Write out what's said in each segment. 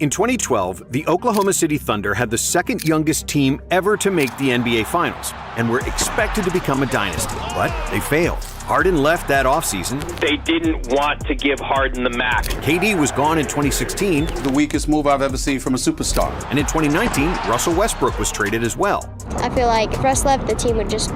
In 2012, the Oklahoma City Thunder had the second youngest team ever to make the NBA Finals and were expected to become a dynasty, but they failed. Harden left that offseason. They didn't want to give Harden the max. KD was gone in 2016. The weakest move I've ever seen from a superstar. And in 2019, Russell Westbrook was traded as well. I feel like if Russ left, the team would just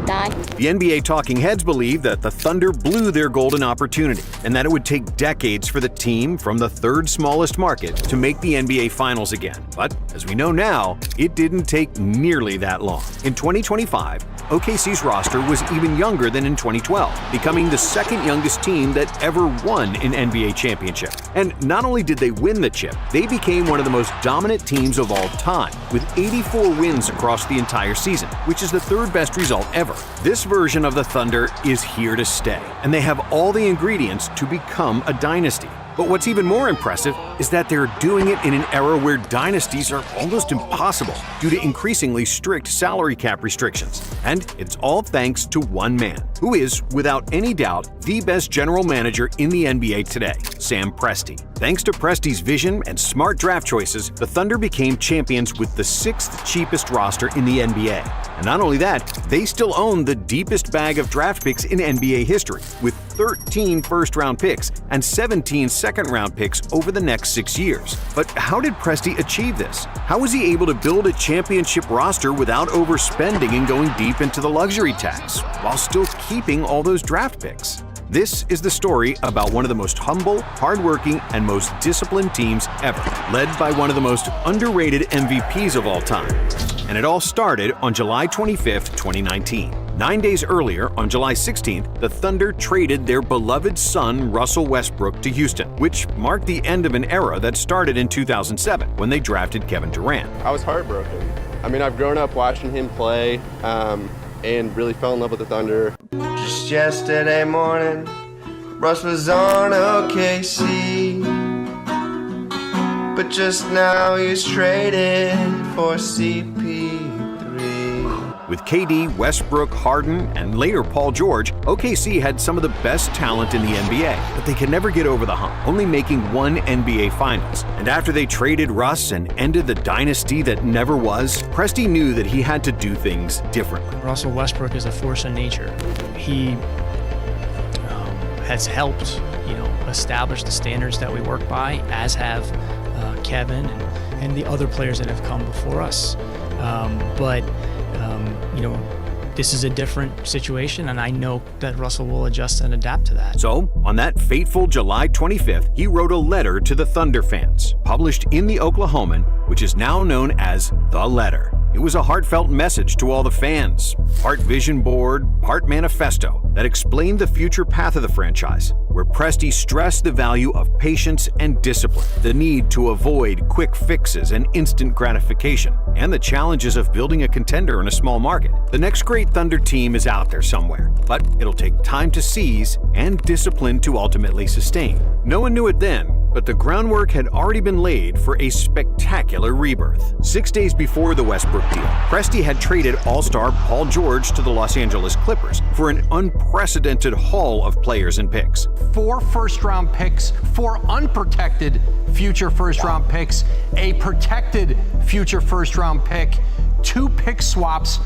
die. The NBA talking heads believe that the Thunder blew their golden opportunity and that it would take decades for the team from the third smallest market to make the NBA Finals again. But as we know now, it didn't take nearly that long. In 2025, OKC's roster was even younger than in 2012, becoming the second youngest team that ever won an NBA championship. And not only did they win the chip, they became one of the most dominant teams of all time, with 84 wins across the entire season, which is the third best result ever. This version of the Thunder is here to stay, and they have all the ingredients to become a dynasty. But what's even more impressive is that they're doing it in an era where dynasties are almost impossible due to increasingly strict salary cap restrictions. And it's all thanks to one man, who is, without any doubt, the best general manager in the NBA today, Sam Presti. Thanks to Presti's vision and smart draft choices, the Thunder became champions with the sixth cheapest roster in the NBA. And not only that, they still own the deepest bag of draft picks in NBA history, with 13 first-round picks and 17 second-round picks over the next 6 years. But how did Presti achieve this? How was he able to build a championship roster without overspending and going deep into the luxury tax, while still keeping all those draft picks? This is the story about one of the most humble, hardworking, and most disciplined teams ever, led by one of the most underrated MVPs of all time. And it all started on July 25th, 2019. 9 days earlier, on July 16th, the Thunder traded their beloved son, Russell Westbrook, to Houston, which marked the end of an era that started in 2007 when they drafted Kevin Durant. I was heartbroken. I mean, I've grown up watching him play and really fell in love with the Thunder. Just yesterday morning, Russ was on OKC, but just now he's traded for CP3. With KD, Westbrook, Harden, and later Paul George, OKC had some of the best talent in the NBA, but they could never get over the hump, only making one NBA Finals. And after they traded Russ and ended the dynasty that never was, Presti knew that he had to do things differently. Russell Westbrook is a force of nature. He has helped, establish the standards that we work by, as have Kevin and the other players that have come before us. This is a different situation, and I know that Russell will adjust and adapt to that. So, on that fateful July 25th, he wrote a letter to the Thunder fans, published in the Oklahoman, which is now known as The Letter. It was a heartfelt message to all the fans, part vision board, part manifesto, that explained the future path of the franchise, where Presti stressed the value of patience and discipline, the need to avoid quick fixes and instant gratification, and the challenges of building a contender in a small market. The next great Thunder team is out there somewhere, but it'll take time to seize and discipline to ultimately sustain. No one knew it then, but the groundwork had already been laid for a spectacular rebirth. 6 days before the Westbrook deal, Presti had traded All-Star Paul George to the Los Angeles Clippers for an unprecedented haul of players and picks. 4 first-round picks, 4 unprotected future first-round picks, a protected future first-round pick, 2 pick swaps,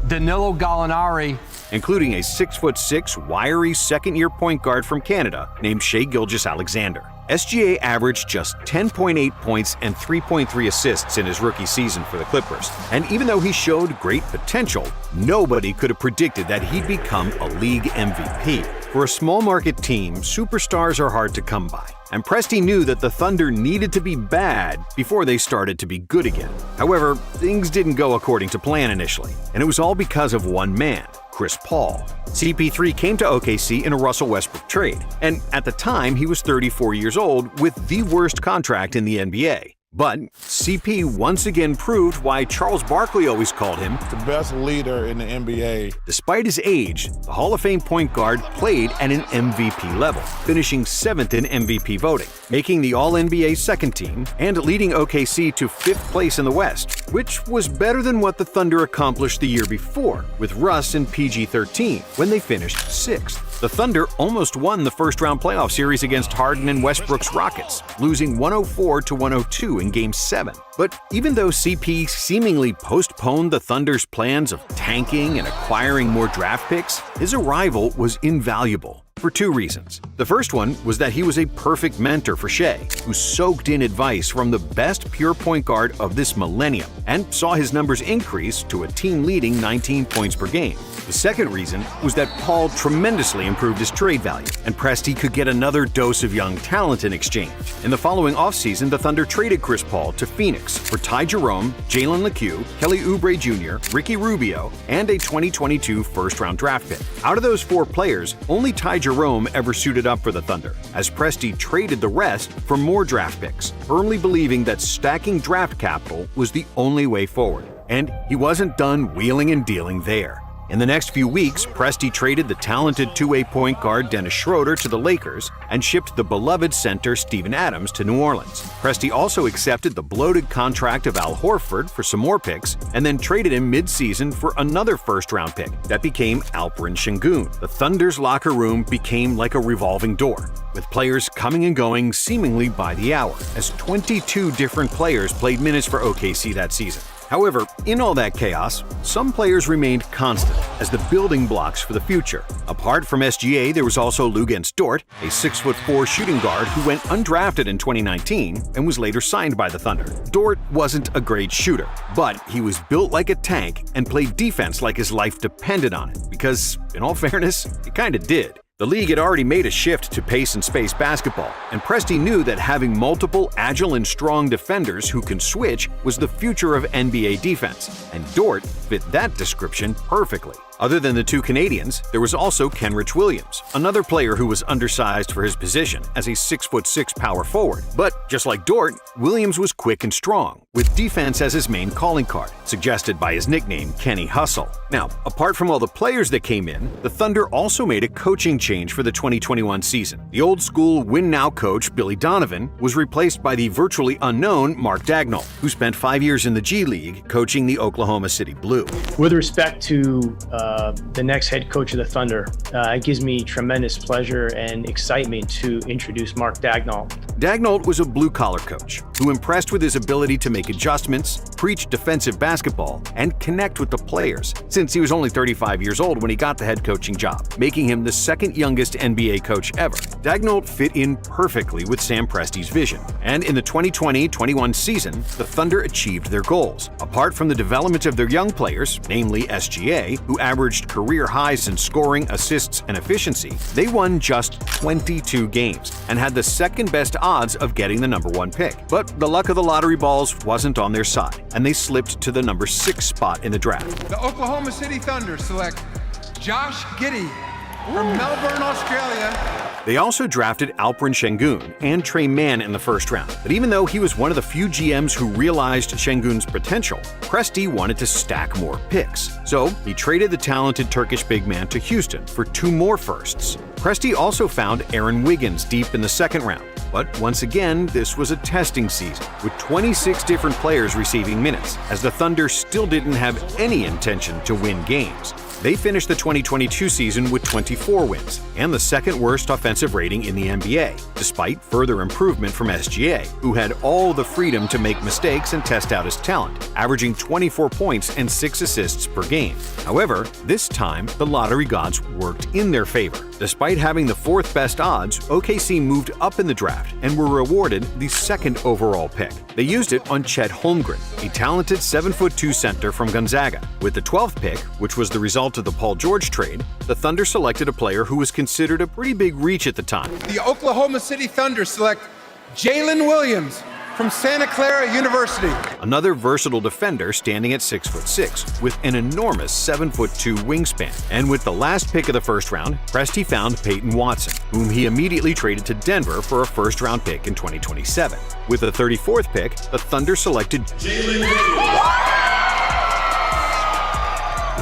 Danilo Gallinari, including a 6'6", wiry second-year point guard from Canada named Shai Gilgeous-Alexander. SGA averaged just 10.8 points and 3.3 assists in his rookie season for the Clippers. And even though he showed great potential, nobody could have predicted that he'd become a league MVP. For a small market team, superstars are hard to come by. And Presti knew that the Thunder needed to be bad before they started to be good again. However, things didn't go according to plan initially, and it was all because of one man, Chris Paul. CP3 came to OKC in a Russell Westbrook trade, and at the time he was 34 years old with the worst contract in the NBA. But CP once again proved why Charles Barkley always called him the best leader in the NBA. Despite his age, the Hall of Fame point guard played at an MVP level, finishing 7th in MVP voting, making the All-NBA second team, and leading OKC to 5th place in the West, which was better than what the Thunder accomplished the year before, with Russ and PG-13, when they finished 6th. The Thunder almost won the first-round playoff series against Harden and Westbrook's Rockets, losing 104-102 in Game 7. But even though CP seemingly postponed the Thunder's plans of tanking and acquiring more draft picks, his arrival was invaluable for two reasons. The first one was that he was a perfect mentor for Shai, who soaked in advice from the best pure point guard of this millennium and saw his numbers increase to a team-leading 19 points per game. The second reason was that Paul tremendously improved his trade value, and Presti could get another dose of young talent in exchange. In the following offseason, the Thunder traded Chris Paul to Phoenix for Ty Jerome, Jalen LeCue, Kelly Oubre Jr., Ricky Rubio, and a 2022 first-round draft pick. Out of those four players, only Ty Jerome ever suited up for the Thunder, as Presti traded the rest for more draft picks, firmly believing that stacking draft capital was the only way forward. And he wasn't done wheeling and dealing there. In the next few weeks, Presti traded the talented two-way point guard Dennis Schroeder to the Lakers and shipped the beloved center Steven Adams to New Orleans. Presti also accepted the bloated contract of Al Horford for some more picks and then traded him mid-season for another first-round pick that became Alperen Sengun. The Thunder's locker room became like a revolving door, with players coming and going seemingly by the hour, as 22 different players played minutes for OKC that season. However, in all that chaos, some players remained constant as the building blocks for the future. Apart from SGA, there was also Luguentz Dort, a 6'4" shooting guard who went undrafted in 2019 and was later signed by the Thunder. Dort wasn't a great shooter, but he was built like a tank and played defense like his life depended on it, because, in all fairness, it kinda did. The league had already made a shift to pace and space basketball, and Presti knew that having multiple agile and strong defenders who can switch was the future of NBA defense, and Dort fit that description perfectly. Other than the two Canadians, there was also Kenrich Williams, another player who was undersized for his position as a 6'6" power forward. But just like Dort, Williams was quick and strong, with defense as his main calling card, suggested by his nickname Kenny Hustle. Now, apart from all the players that came in, the Thunder also made a coaching change for the 2021 season. The old-school win-now coach Billy Donovan was replaced by the virtually unknown Mark Daigneault, who spent 5 years in the G League coaching the Oklahoma City Blue. With respect to the next head coach of the Thunder, it gives me tremendous pleasure and excitement to introduce Mark Daigneault. Daigneault was a blue-collar coach who impressed with his ability to make adjustments, preach defensive basketball, and connect with the players, since he was only 35 years old when he got the head coaching job, making him the second youngest NBA coach ever. Daigneault fit in perfectly with Sam Presti's vision, and in the 2020-21 season, the Thunder achieved their goals. Apart from the development of their young players, namely SGA, who averaged career highs in scoring, assists, and efficiency, they won just 22 games and had the second-best odds of getting the number 1 pick. But the luck of the lottery balls wasn't on their side, and they slipped to the number 6 spot in the draft. The Oklahoma City Thunder select Josh Giddey from Melbourne, Australia. They also drafted Alperen Sengun and Trey Mann in the first round. But even though he was one of the few GMs who realized Sengun's potential, Presti wanted to stack more picks. So he traded the talented Turkish big man to Houston for 2 more firsts. Presti also found Aaron Wiggins deep in the second round. But once again, this was a testing season, with 26 different players receiving minutes, as the Thunder still didn't have any intention to win games. They finished the 2022 season with 24 wins and the second worst offensive rating in the NBA, despite further improvement from SGA, who had all the freedom to make mistakes and test out his talent, averaging 24 points and 6 assists per game. However, this time, the lottery gods worked in their favor. Despite having the 4th best odds, OKC moved up in the draft and were rewarded the 2nd overall pick. They used it on Chet Holmgren, a talented 7'2" center from Gonzaga. With the 12th pick, which was the result of the Paul George trade, the Thunder selected a player who was considered a pretty big reach at the time. The Oklahoma City Thunder select Jalen Williams from Santa Clara University. Another versatile defender standing at 6'6", with an enormous 7'2" wingspan. And with the last pick of the first round, Presti found Peyton Watson, whom he immediately traded to Denver for a first-round pick in 2027. With the 34th pick, the Thunder selected Jalen Williams.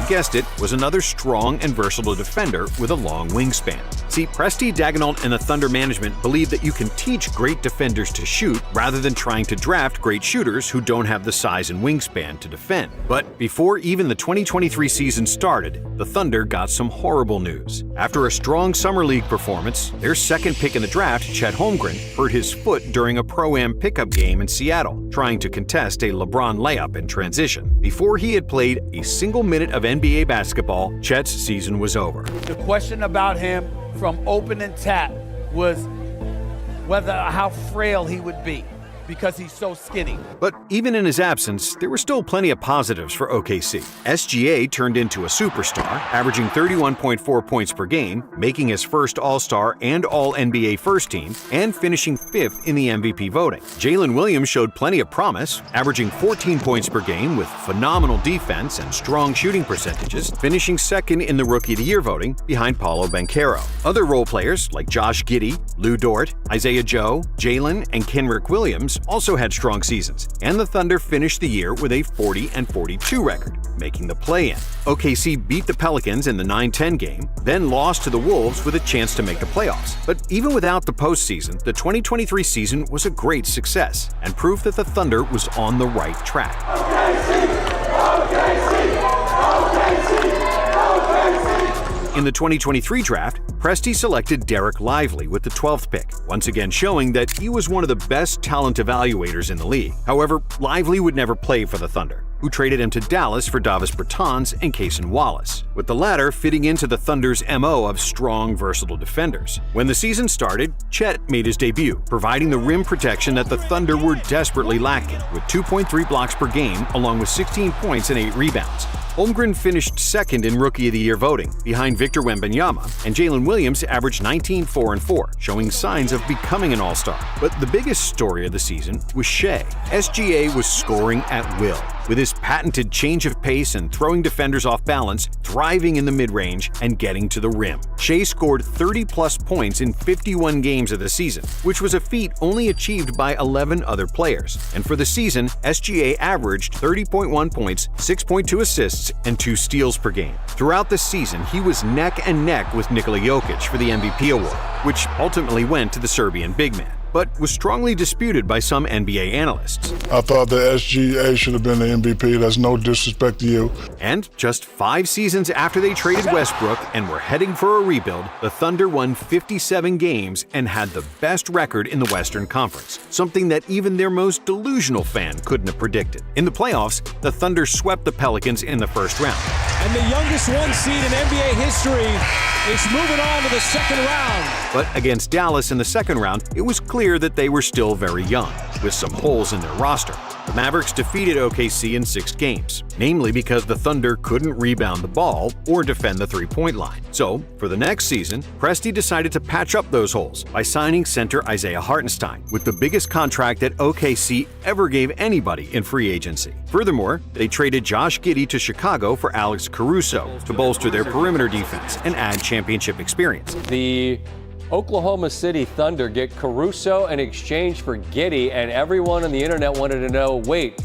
Guessed it, was another strong and versatile defender with a long wingspan. See, Presti, Daigneault, and the Thunder management believe that you can teach great defenders to shoot rather than trying to draft great shooters who don't have the size and wingspan to defend. But before even the 2023 season started, the Thunder got some horrible news. After a strong Summer League performance, their second pick in the draft, Chet Holmgren, hurt his foot during a Pro-Am pickup game in Seattle, trying to contest a LeBron layup in transition. Before he had played a single minute of NBA basketball, Chet's season was over. The question about him from opening tap was how frail he would be, because he's so skinny. But even in his absence, there were still plenty of positives for OKC. SGA turned into a superstar, averaging 31.4 points per game, making his first All-Star and All-NBA first team, and finishing 5th in the MVP voting. Jalen Williams showed plenty of promise, averaging 14 points per game with phenomenal defense and strong shooting percentages, finishing 2nd in the Rookie of the Year voting behind Paolo Banchero. Other role players like Josh Giddey, Lou Dort, Isaiah Joe, Jalen, and Kenrich Williams also had strong seasons, and the Thunder finished the year with a 40-42 record, making the play-in. OKC beat the Pelicans in the 9-10 game, then lost to the Wolves with a chance to make the playoffs. But even without the postseason, the 2023 season was a great success and proof that the Thunder was on the right track. In the 2023 draft, Presti selected Derek Lively with the 12th pick, once again showing that he was one of the best talent evaluators in the league. However, Lively would never play for the Thunder, who traded him to Dallas for Davis Bertans and Cason Wallace, with the latter fitting into the Thunder's MO of strong, versatile defenders. When the season started, Chet made his debut, providing the rim protection that the Thunder were desperately lacking, with 2.3 blocks per game along with 16 points and 8 rebounds. Holmgren finished 2nd in Rookie of the Year voting, behind Victor Wembanyama, and Jalen Williams averaged 19, 4, and 4, showing signs of becoming an all-star. But the biggest story of the season was Shai. SGA was scoring at will, with his patented change of pace and throwing defenders off balance, thriving in the mid-range, and getting to the rim. Shai scored 30-plus points in 51 games of the season, which was a feat only achieved by 11 other players. And for the season, SGA averaged 30.1 points, 6.2 assists, and 2 steals per game. Throughout the season, he was neck and neck with Nikola Jokic for the MVP award, which ultimately went to the Serbian big man, but was strongly disputed by some NBA analysts. I thought that SGA should have been the MVP. That's no disrespect to you. And just 5 seasons after they traded Westbrook and were heading for a rebuild, the Thunder won 57 games and had the best record in the Western Conference, something that even their most delusional fan couldn't have predicted. In the playoffs, the Thunder swept the Pelicans in the first round. And the youngest one seed in NBA history is moving on to the second round. But against Dallas in the second round, it was clear that they were still very young, with some holes in their roster. The Mavericks defeated OKC in 6 games, namely because the Thunder couldn't rebound the ball or defend the three-point line. So, for the next season, Presti decided to patch up those holes by signing center Isaiah Hartenstein with the biggest contract that OKC ever gave anybody in free agency. Furthermore, they traded Josh Giddey to Chicago for Alex Caruso to bolster their perimeter defense and add championship experience. The Oklahoma City Thunder get Caruso in exchange for Giddey, and everyone on the internet wanted to know, wait,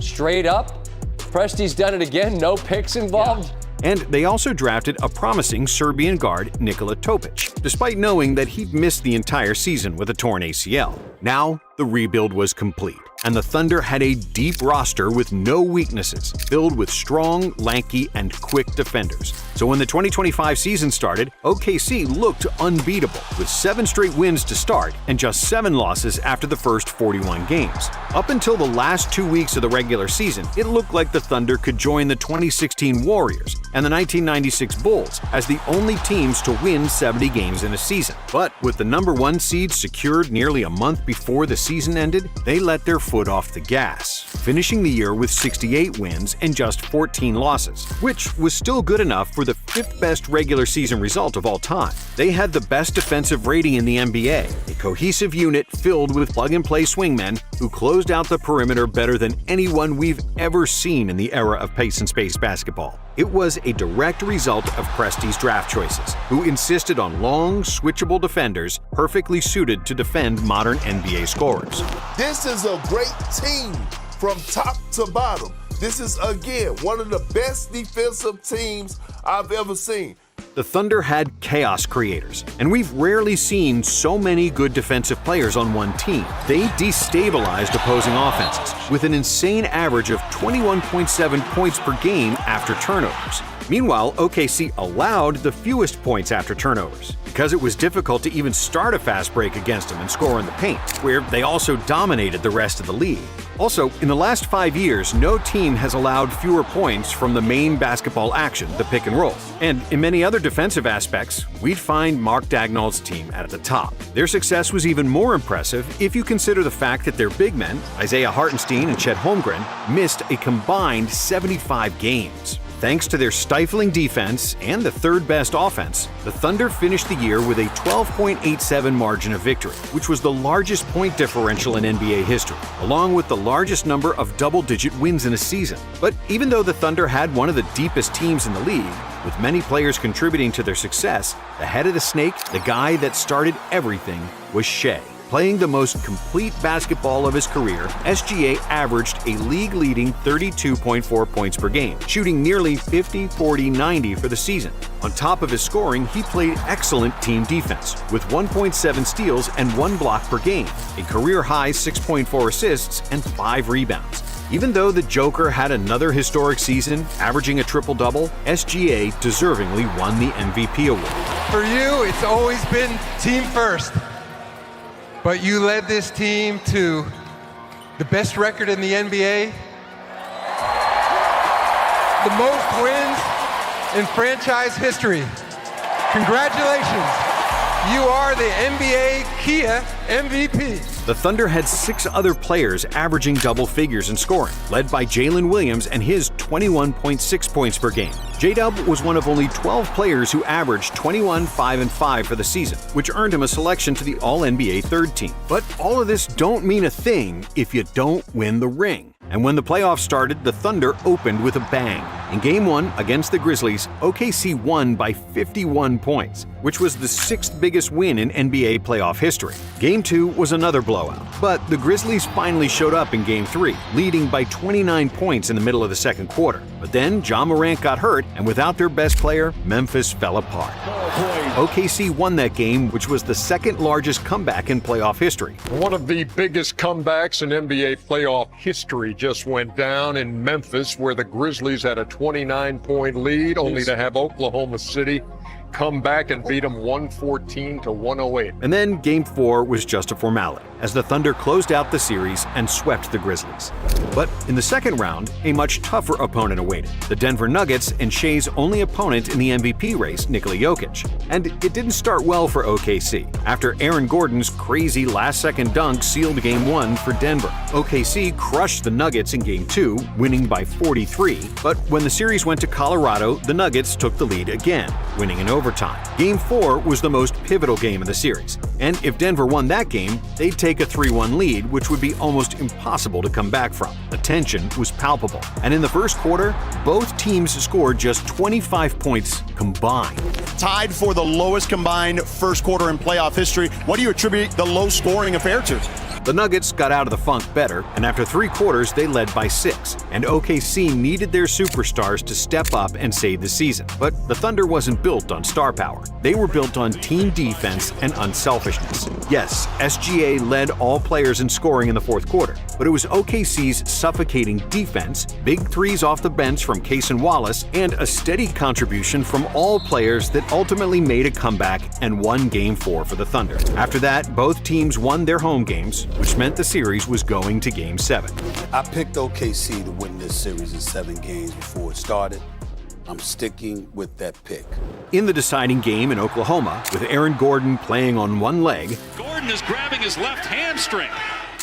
straight up? Presti's done it again? No picks involved? And they also drafted a promising Serbian guard, Nikola Topic, despite knowing that he'd missed the entire season with a torn ACL. Now, the rebuild was complete, and the Thunder had a deep roster with no weaknesses, filled with strong, lanky, and quick defenders. So when the 2025 season started, OKC looked unbeatable, with 7 straight wins to start and just 7 losses after the first 41 games. Up until the last 2 weeks of the regular season, it looked like the Thunder could join the 2016 Warriors and the 1996 Bulls as the only teams to win 70 games in a season. But with the number 1 seed secured nearly a month before the season ended, they let their foot off the gas, finishing the year with 68 wins and just 14 losses, which was still good enough for the 5th best regular season result of all time. They had the best defensive rating in the NBA, a cohesive unit filled with plug-and-play swingmen who closed out the perimeter better than anyone we've ever seen in the era of pace and space basketball. It was a direct result of Presti's draft choices, who insisted on long, switchable defenders perfectly suited to defend modern NBA scorers. This is a great team from top to bottom. This is, again, one of the best defensive teams I've ever seen. The Thunder had chaos creators, and we've rarely seen so many good defensive players on one team. They destabilized opposing offenses with an insane average of 21.7 points per game after turnovers. Meanwhile, OKC allowed the fewest points after turnovers because it was difficult to even start a fast break against them and score in the paint, where they also dominated the rest of the league. Also, in the last 5 years, no team has allowed fewer points from the main basketball action, the pick and roll. And in many other defensive aspects, we'd find Mark Daigneault's team at the top. Their success was even more impressive if you consider the fact that their big men, Isaiah Hartenstein and Chet Holmgren, missed a combined 75 games. Thanks to their stifling defense and the third-best offense, the Thunder finished the year with a 12.87 margin of victory, which was the largest point differential in NBA history, along with the largest number of double-digit wins in a season. But even though the Thunder had one of the deepest teams in the league, with many players contributing to their success, the head of the snake, the guy that started everything, was Shai. Playing the most complete basketball of his career, SGA averaged a league-leading 32.4 points per game, shooting nearly 50-40-90 for the season. On top of his scoring, he played excellent team defense, with 1.7 steals and 1 block per game, a career-high 6.4 assists and 5 rebounds. Even though the Joker had another historic season, averaging a triple-double, SGA deservingly won the MVP award. For you, it's always been team first. But you led this team to the best record in the NBA, the most wins in franchise history. Congratulations. You are the NBA Kia MVP. The Thunder had 6 other players averaging double figures in scoring, led by Jalen Williams and his 21.6 points per game. J-Dub was one of only 12 players who averaged 21, 5, and 5 for the season, which earned him a selection to the All-NBA third team. But all of this don't mean a thing if you don't win the ring. And when the playoffs started, the Thunder opened with a bang. In Game 1 against the Grizzlies, OKC won by 51 points, which was the 6th biggest win in NBA playoff history. Game 2 was another blowout, but the Grizzlies finally showed up in Game 3, leading by 29 points in the middle of the second quarter. But then Ja Morant got hurt, and without their best player, Memphis fell apart. OKC won that game, which was the second largest comeback in playoff history. One of the biggest comebacks in NBA playoff history just went down in Memphis, where the Grizzlies had a 29-point lead, only to have Oklahoma City come back and beat them 114-108. And then Game 4 was just a formality, as the Thunder closed out the series and swept the Grizzlies. But in the second round, a much tougher opponent awaited, the Denver Nuggets and Shai's only opponent in the MVP race, Nikola Jokic. And it didn't start well for OKC. After Aaron Gordon's crazy last-second dunk sealed Game 1 for Denver, OKC crushed the Nuggets in Game 2, winning by 43. But when the series went to Colorado, the Nuggets took the lead again, winning in overtime. Game 4 was the most pivotal game of the series, and if Denver won that game, they'd take a 3-1 lead, which would be almost impossible to come back from. The tension was palpable, and in the first quarter, both teams scored just 25 points combined. Tied for the lowest combined first quarter in playoff history. What do you attribute the low scoring affair to? The Nuggets got out of the funk better, and after 3 quarters, they led by 6, and OKC needed their superstars to step up and save the season. But the Thunder wasn't built on star power. They were built on team defense and unselfishness. Yes, SGA led all players in scoring in the fourth quarter, but it was OKC's suffocating defense, big threes off the bench from Cason Wallace, and a steady contribution from all players that ultimately made a comeback and won Game 4 for the Thunder. After that, both teams won their home games, which meant the series was going to Game 7. I picked OKC to win this series in 7 games before it started. I'm sticking with that pick. In the deciding game in Oklahoma, with Aaron Gordon playing on one leg, Gordon is grabbing his left hamstring,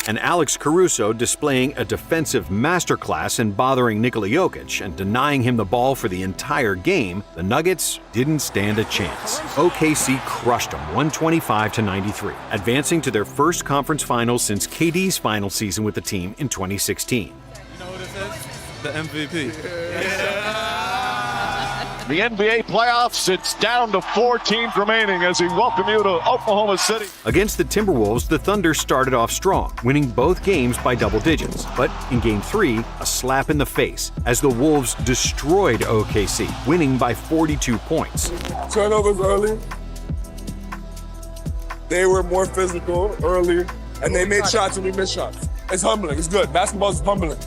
and Alex Caruso displaying a defensive masterclass in bothering Nikola Jokic and denying him the ball for the entire game, the Nuggets didn't stand a chance. OKC crushed them 125-93, advancing to their first conference finals since KD's final season with the team in 2016. You know what it says? The MVP. The NBA playoffs, it's down to 4 teams remaining as we welcome you to Oklahoma City. Against the Timberwolves, the Thunder started off strong, winning both games by double digits. But in Game 3, a slap in the face as the Wolves destroyed OKC, winning by 42 points. Turnovers early. They were more physical early, and they made shots and we missed shots. It's humbling. It's good. Basketball is humbling.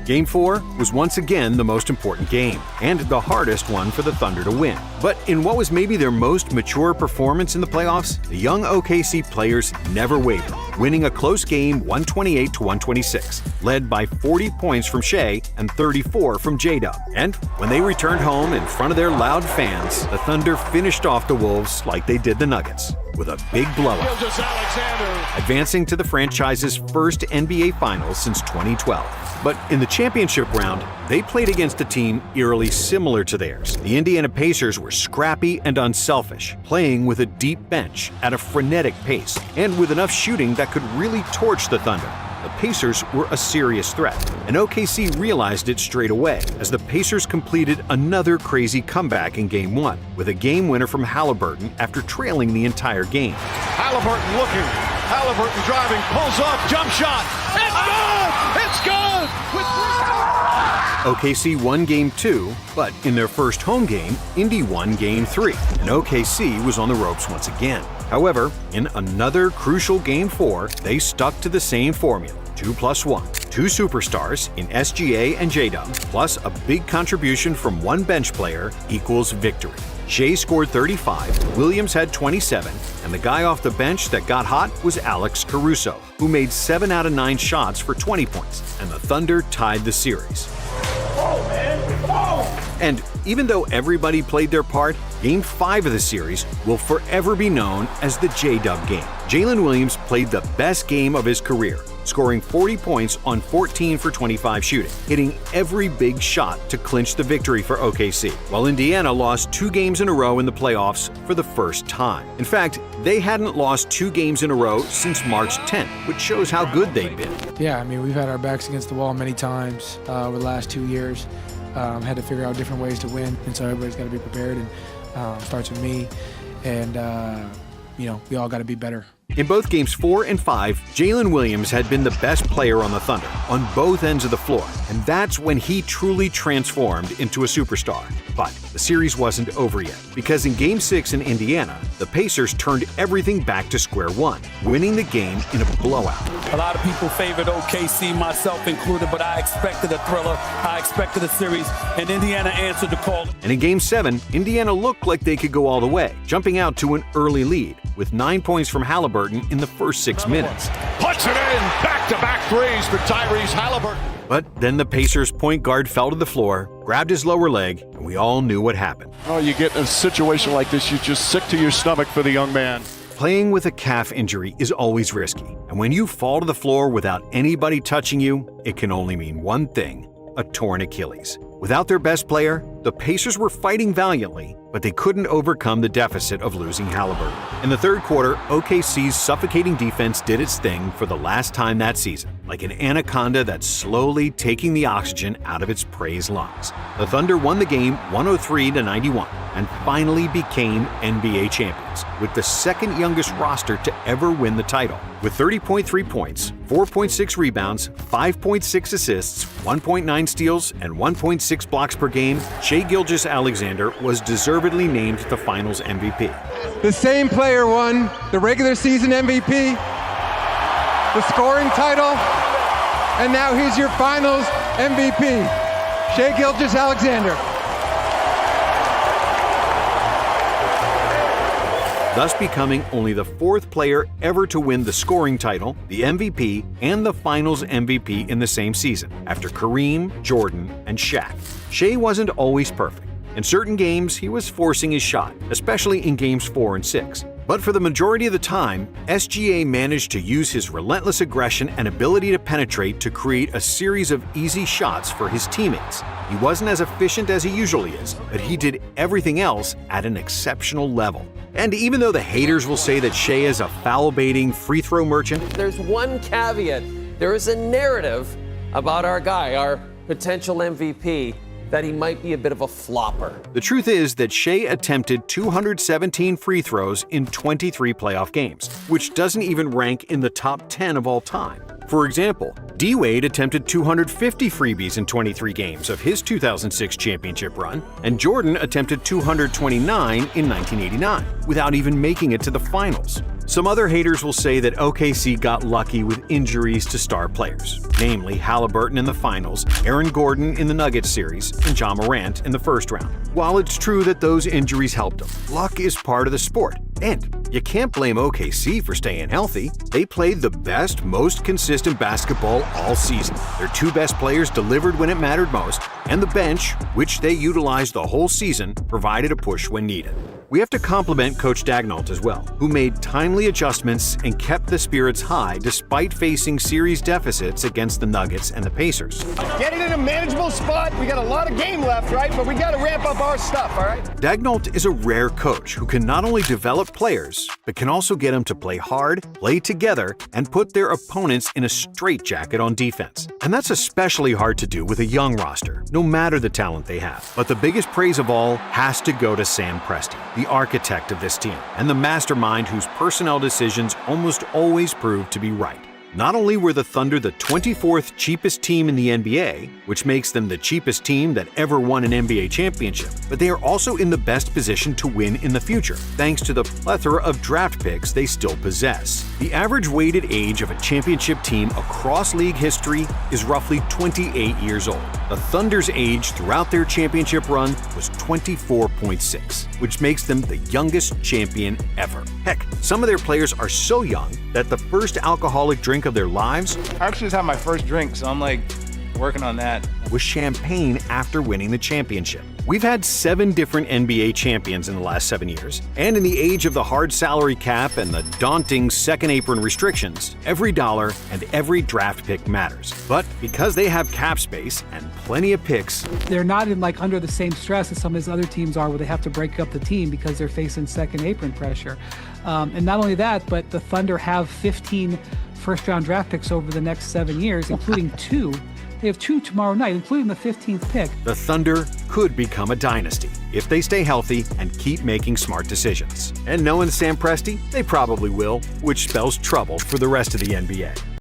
Game 4 was once again the most important game, and the hardest one for the Thunder to win. But in what was maybe their most mature performance in the playoffs, the young OKC players never wavered, winning a close game 128-126, led by 40 points from Shai and 34 from J-Dub. And when they returned home in front of their loud fans, the Thunder finished off the Wolves like they did the Nuggets, with a big blowout, advancing to the franchise's first NBA Finals since 2012. But in the championship round, they played against a team eerily similar to theirs. The Indiana Pacers were scrappy and unselfish, playing with a deep bench at a frenetic pace, and with enough shooting that could really torch the Thunder. The Pacers were a serious threat, and OKC realized it straight away as the Pacers completed another crazy comeback in Game 1, with a game winner from Halliburton after trailing the entire game. Halliburton looking. Halliburton driving, pulls up, jump shot. It's good! It's good! OKC won Game 2, but in their first home game, Indy won Game 3, and OKC was on the ropes once again. However, in another crucial Game 4, they stuck to the same formula, 2+1. 2 superstars in SGA and J-Dub, plus a big contribution from one bench player equals victory. Shai scored 35, Williams had 27, and the guy off the bench that got hot was Alex Caruso, who made 7 out of 9 shots for 20 points, and the Thunder tied the series. And even though everybody played their part, Game 5 of the series will forever be known as the J-Dub game. Jalen Williams played the best game of his career, scoring 40 points on 14 for 25 shooting, hitting every big shot to clinch the victory for OKC, while Indiana lost 2 games in a row in the playoffs for the first time. In fact, they hadn't lost 2 games in a row since March 10th, which shows how good they've been. Yeah, I mean, we've had our backs against the wall many times over the last 2 years. Had to figure out different ways to win, and so everybody's got to be prepared, and starts with me, and we all got to be better. In both Games 4 and 5, Jalen Williams had been the best player on the Thunder, on both ends of the floor, and that's when he truly transformed into a superstar. But the series wasn't over yet, because in Game 6 in Indiana, the Pacers turned everything back to square one, winning the game in a blowout. A lot of people favored OKC, myself included, but I expected a thriller. I expected a series, and Indiana answered the call. And in Game 7, Indiana looked like they could go all the way, jumping out to an early lead, with 9 points from Halliburton in the first 6 minutes. Puts it in, back-to-back threes for Tyrese Halliburton. But then the Pacers' point guard fell to the floor, grabbed his lower leg, and we all knew what happened. Oh, you get in a situation like this, you're just sick to your stomach for the young man. Playing with a calf injury is always risky, and when you fall to the floor without anybody touching you, it can only mean one thing: a torn Achilles. Without their best player, the Pacers were fighting valiantly, but they couldn't overcome the deficit of losing Halliburton. In the third quarter, OKC's suffocating defense did its thing for the last time that season, like an anaconda that's slowly taking the oxygen out of its prey's lungs. The Thunder won the game 103-91 and finally became NBA champions, with the second youngest roster to ever win the title. With 30.3 points, 4.6 rebounds, 5.6 assists, 1.9 steals, and 1.6 blocks per game, Shai Gilgeous-Alexander was deservedly named the Finals MVP. The same player won the regular season MVP, the scoring title, and now he's your Finals MVP, Shai Gilgeous-Alexander. Thus becoming only the 4th player ever to win the scoring title, the MVP, and the Finals MVP in the same season, after Kareem, Jordan, and Shaq. Shai wasn't always perfect. In certain games, he was forcing his shot, especially in Games 4 and 6. But for the majority of the time, SGA managed to use his relentless aggression and ability to penetrate to create a series of easy shots for his teammates. He wasn't as efficient as he usually is, but he did everything else at an exceptional level. And even though the haters will say that Shai is a foul-baiting, free-throw merchant, there's one caveat. There is a narrative about our guy, our potential MVP, that he might be a bit of a flopper. The truth is that Shai attempted 217 free throws in 23 playoff games, which doesn't even rank in the top 10 of all time. For example, D-Wade attempted 250 freebies in 23 games of his 2006 championship run, and Jordan attempted 229 in 1989, without even making it to the finals. Some other haters will say that OKC got lucky with injuries to star players, namely Halliburton in the finals, Aaron Gordon in the Nuggets series, and Ja Morant in the first round. While it's true that those injuries helped them, luck is part of the sport. And you can't blame OKC for staying healthy. They played the best, most consistent basketball all season. Their two best players delivered when it mattered most, and the bench, which they utilized the whole season, provided a push when needed. We have to compliment Coach Daigneault as well, who made timely adjustments and kept the spirits high despite facing series deficits against the Nuggets and the Pacers. Get it in a manageable spot. We got a lot of game left, right? But we got to ramp up our stuff, all right? Daigneault is a rare coach who can not only develop players, but can also get them to play hard, play together, and put their opponents in a straitjacket on defense. And that's especially hard to do with a young roster, no matter the talent they have. But the biggest praise of all has to go to Sam Presti, the architect of this team, and the mastermind whose personnel decisions almost always prove to be right. Not only were the Thunder the 24th cheapest team in the NBA, which makes them the cheapest team that ever won an NBA championship, but they are also in the best position to win in the future, thanks to the plethora of draft picks they still possess. The average weighted age of a championship team across league history is roughly 28 years old. The Thunder's age throughout their championship run was 24.6, which makes them the youngest champion ever. Heck, some of their players are so young that the first alcoholic drink of their lives I actually just had my first drink, so I'm like working on that. Was champagne after winning the championship. We've had 7 different NBA champions in the last 7 years, and in the age of the hard salary cap and the daunting second apron restrictions, every dollar and every draft pick matters. But because they have cap space and plenty of picks, they're not under the same stress as some of these other teams are, where they have to break up the team because they're facing second apron pressure. And not only that, but the Thunder have 15 first-round draft picks over the next 7 years, including 2. They have 2 tomorrow night, including the 15th pick. the Thunder could become a dynasty if they stay healthy and keep making smart decisions. And knowing Sam Presti, they probably will, which spells trouble for the rest of the NBA.